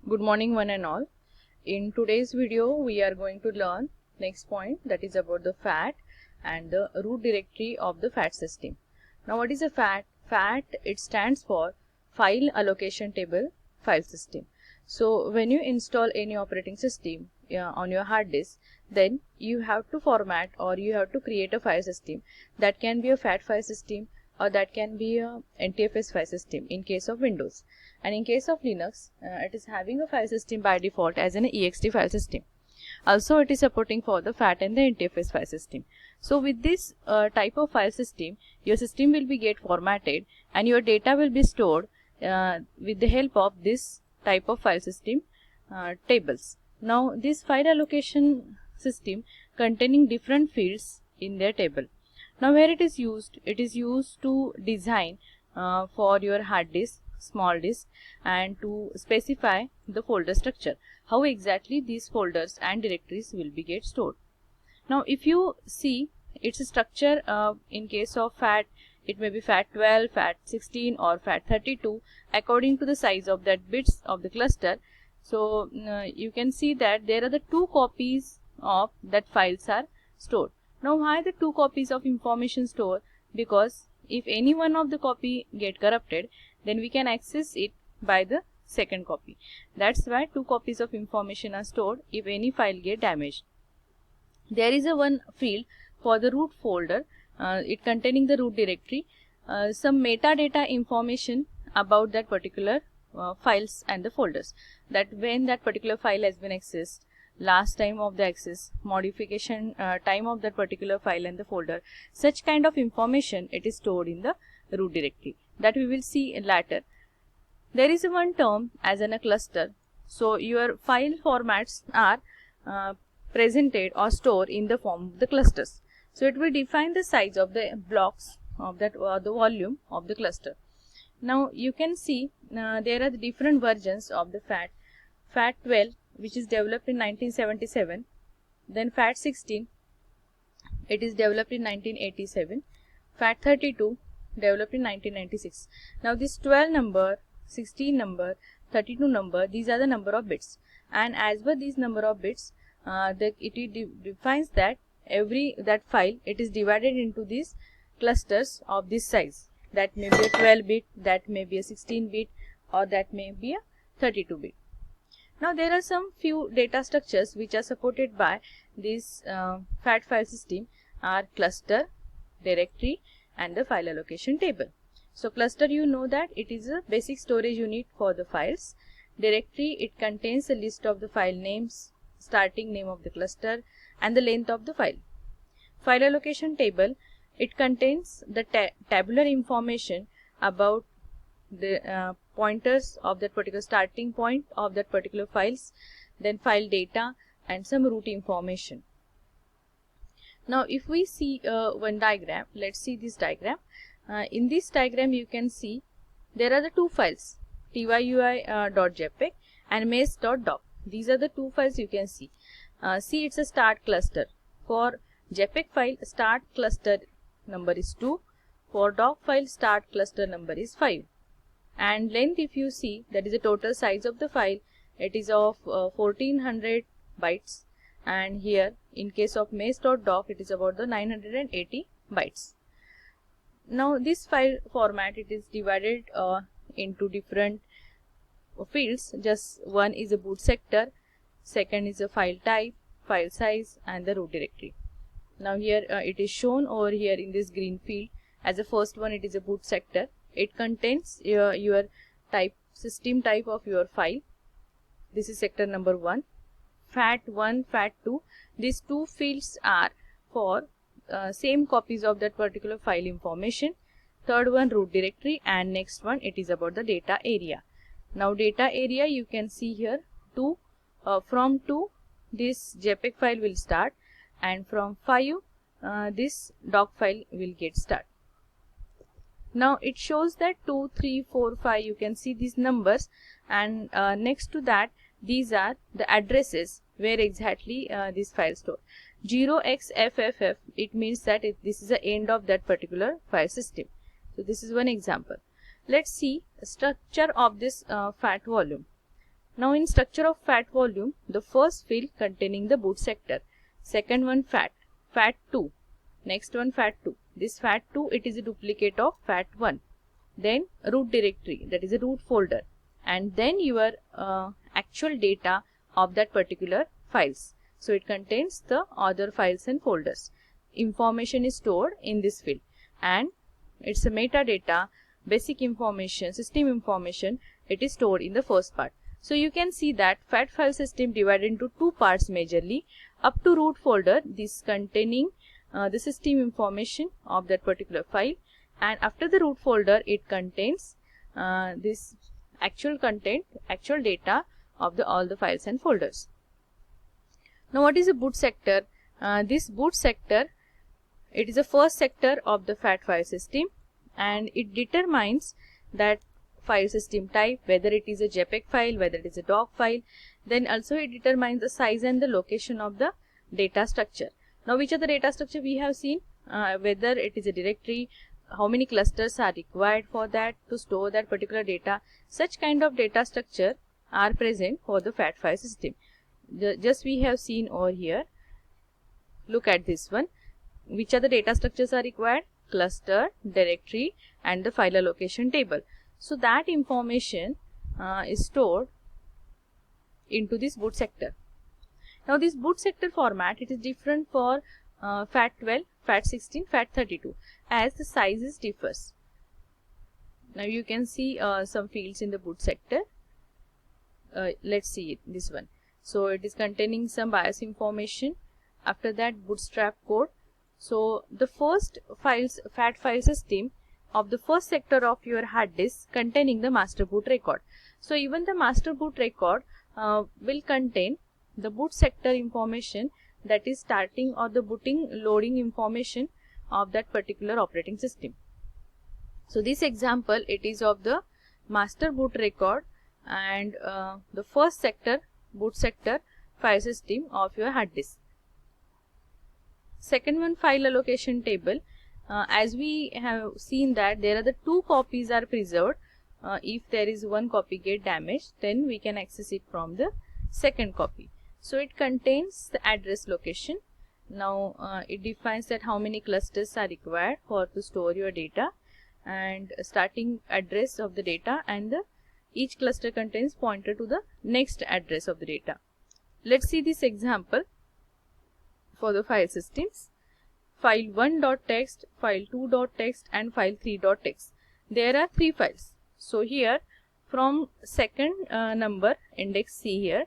Good morning one and all. In today's video we are going to learn next point, that is about the FAT and the root directory of the FAT system. Now what is a FAT? FAT, it stands for File Allocation Table File System. So when you install any operating system on your hard disk, then you have to format or you have to create a file system. That can be a FAT file system or that can be a NTFS file system in case of Windows, and in case of Linux it is having a file system by default as an ext file system. Also it is supporting for the FAT and the NTFS file system. So with this type of file system, your system will be get formatted and your data will be stored with the help of this type of file system tables. Now this file allocation system containing different fields in their table. Now where it is used to design for your hard disk, small disk, and to specify the folder structure, how exactly these folders and directories will be get stored. Now if you see its a structure, in case of FAT, it may be FAT12, FAT16 or FAT32 according to the size of that bits of the cluster. So you can see that there are the two copies of that files are stored. Now why the two copies of information stored? Because if any one of the copy get corrupted, then we can access it by the second copy. That's why two copies of information are stored if any file get damaged. There is a one field for the root folder, it containing the root directory, some metadata information about that particular files and the folders, that when that particular file has been accessed, last time of the access, modification time of that particular file and the folder, such kind of information it is stored in the root directory, that we will see later. There is one term as in a cluster. So your file formats are presented or stored in the form of the clusters. So it will define the size of the blocks of that or the volume of the cluster. Now you can see there are the different versions of the FAT. FAT12, which is developed in 1977, then FAT16, it is developed in 1987, FAT32 developed in 1996. Now this 12 number, 16 number, 32 number, these are the number of bits, and as per these number of bits, it defines that that file, it is divided into these clusters of this size. That may be a 12 bit, that may be a 16 bit, or that may be a 32 bit. Now there are some few data structures which are supported by this FAT file system are cluster, directory, and the file allocation table. So cluster, you know that it is a basic storage unit for the files. Directory, it contains a list of the file names, starting name of the cluster, and the length of the file. File allocation table, it contains the tabular information about the pointers of that particular starting point of that particular files, then file data and some root information. Now if we see one diagram, let's see this diagram. In this diagram you can see there are the two files, tyui.jpg and maze.doc. These are the two files you can see. See, it's a start cluster. For JPEG file, start cluster number is 2. For doc file, start cluster number is 5. And length, if you see, that is the total size of the file, it is of 1400 bytes, and here in case of maze.doc it is about the 980 bytes. Now this file format, it is divided into different fields. Just one is a boot sector, second is a file type, file size, and the root directory. Now here it is shown over here in this green field as the first one, it is a boot sector. It contains your type, system type of your file. This is sector number 1. FAT1, FAT2, these two fields are for same copies of that particular file information. Third one, root directory, and next one, it is about the data area. Now data area, you can see here, from 2 this JPEG file will start, and from 5 this doc file will get start. Now it shows that 2, 3, 4, 5, you can see these numbers, and next to that these are the addresses where exactly this file stored. 0xFFF, it means that this is the end of that particular file system. So this is one example. Let's see the structure of this FAT volume. Now in structure of fat volume, the first field containing the boot sector, second one fat 2, next one fat 2. This fat 2, it is a duplicate of fat 1. Then root directory, that is a root folder, and then your actual data of that particular files. So it contains the other files and folders. Information is stored in this field, and it's a metadata, basic information, system information, it is stored in the first part. So you can see that fat file system divided into two parts majorly. Up to root folder, this containing the system information of that particular file, and after the root folder it contains this actual content, actual data of all the files and folders. Now what is a boot sector? This boot sector, it is the first sector of the fat file system, and it determines that file system type, whether it is a JPEG file, whether it is a doc file. Then also it determines the size and the location of the data structure. Now which are the data structure we have seen, whether it is a directory, how many clusters are required for that to store that particular data. Such kind of data structure are present for the fat file system. Just we have seen over here. Look at this one. Which are the data structures are required? Cluster, directory, and the file allocation table. So that information is stored into this boot sector. Now this boot sector format, it is different for FAT12, FAT16, FAT32 as the sizes differs. Now you can see some fields in the boot sector. Let's see it, this one. So it is containing some BIOS information. After that, bootstrap code. So the first files, fat file system of the first sector of your hard disk containing the master boot record. So even the master boot record will contain the boot sector information, that is starting or the booting loading information of that particular operating system. So this example, it is of the master boot record and the first sector, boot sector file system of your hard disk. Second one, file allocation table. As we have seen that there are the two copies are preserved. If there is one copy get damaged, then we can access it from the second copy. So it contains the address location. Now it defines that how many clusters are required for to store your data, and starting address of the data, and each cluster contains pointer to the next address of the data. Let's see this example for the file systems. File1.txt, file2.txt, and file3.txt. There are three files. So here from second number, index C here,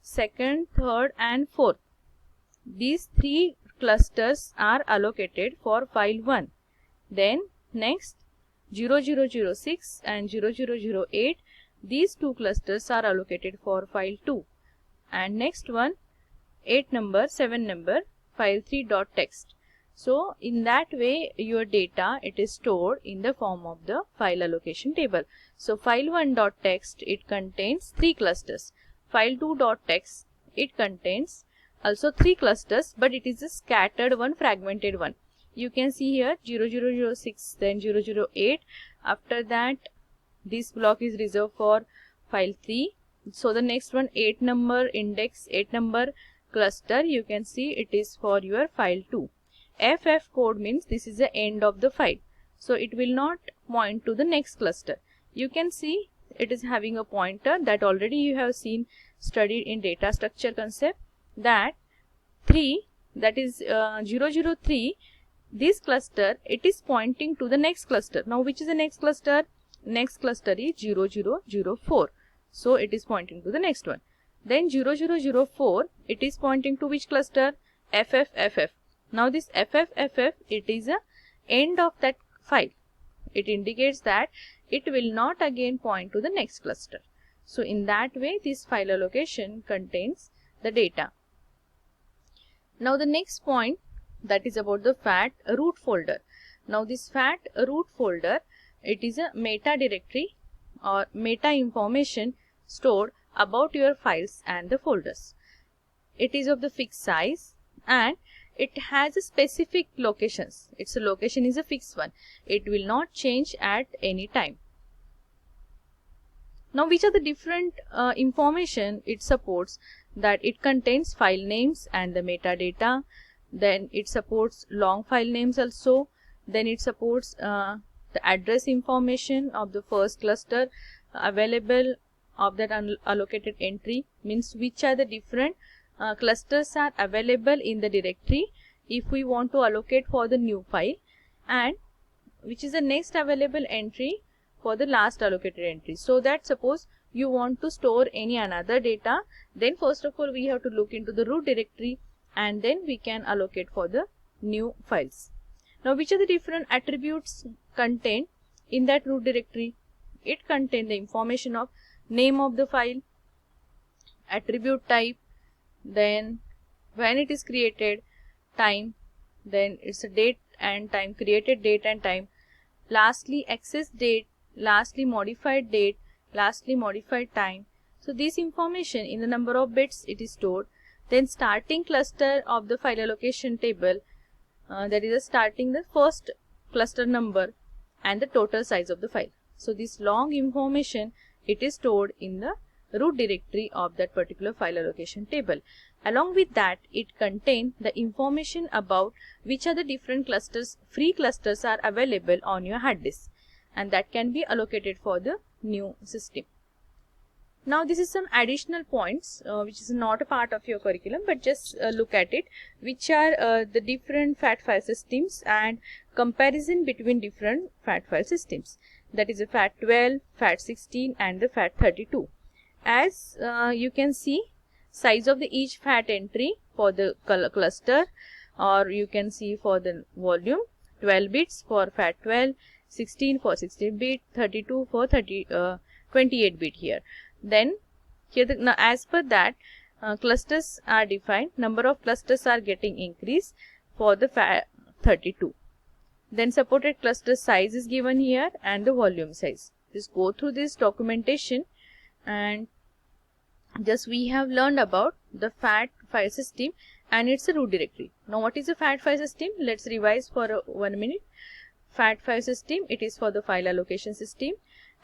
second, third, and fourth, these three clusters are allocated for file 1. Then next 0006 and 0008, these two clusters are allocated for file 2, and next one 8 number, 7 number, file3.txt. So in that way your data, it is stored in the form of the file allocation table. So file1.txt, it contains 3 clusters. File2.txt, it contains also 3 clusters, but it is a scattered one, fragmented one. You can see here 0006, then 008. After that, this block is reserved for file 3. So the next one, 8 number index, 8 number cluster, you can see it is for your file 2. FF code means this is the end of the file. So it will not point to the next cluster. You can see it is having a pointer that already you have seen, studied in data structure concept, that 3, that is 003, this cluster, it is pointing to the next cluster. Now which is the next cluster? Next cluster is 0004. So it is pointing to the next one. Then 0004, it is pointing to which cluster? FFFF. Now this FFFF, it is a end of that file. It indicates that it will not again point to the next cluster. So in that way, this file allocation contains the data. Now the next point, that is about the FAT root folder. Now this FAT root folder, it is a meta directory or meta information stored about your files and the folders. It is of the fixed size and it has a specific locations. Its location is a fixed one. It will not change at any time. Now which are the different information it supports? That it contains file names and the metadata, then it supports long file names also, then it supports the address information of the first cluster available of that unallocated entry, means which are the different clusters are available in the directory if we want to allocate for the new file, and which is the next available entry for the last allocated entry. So that suppose you want to store any another data, then first of all we have to look into the root directory and then we can allocate for the new files. Now which are the different attributes contained in that root directory? It contains the information of name of the file, attribute type, then when it is created, time, then it's a date and time, created date and time, lastly access date, lastly modified date, lastly modified time. So this information in the number of bits it is stored. Then starting cluster of the file allocation table, that is starting the first cluster number and the total size of the file. So this long information it is stored in the root directory of that particular file allocation table. Along with that, it contains the information about which are the different clusters, free clusters are available on your hard disk, and that can be allocated for the new system. Now this is some additional points which is not a part of your curriculum, but just look at it, which are the different FAT file systems and comparison between different FAT file systems. That is a FAT12, FAT16 and the FAT32. As you can see, size of the each FAT entry for the cluster, or you can see for the volume, 12 bits for FAT12, 16 for 16 bit, 32 for 28 bit here. Then here now as per that clusters are defined, number of clusters are getting increased for the FAT32. Then supported cluster size is given here and the volume size. Just go through this documentation, and just we have learned about the FAT file system and its a root directory. Now what is a FAT file system? Let's revise for 1 minute. FAT file system, it is for the file allocation system,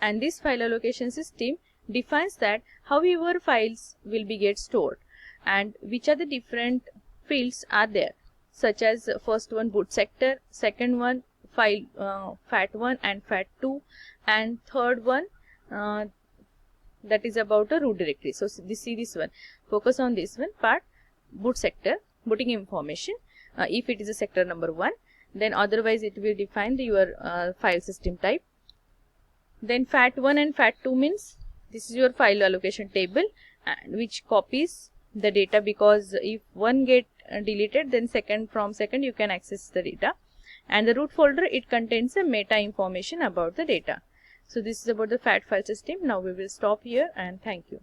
and this file allocation system defines that how your files will be get stored and which are the different fields are there, such as first one boot sector, second one file FAT1 and FAT2, and third one that is about a root directory. So see this one, focus on this one part, boot sector, booting information, if it is a sector number 1, then otherwise it will define your file system type. Then FAT1 and FAT2 means this is your file allocation table, and which copies the data, because if one get deleted, then from second you can access the data. And the root folder, it contains a meta information about the data. So this is about the FAT file system. Now we will stop here, and thank you.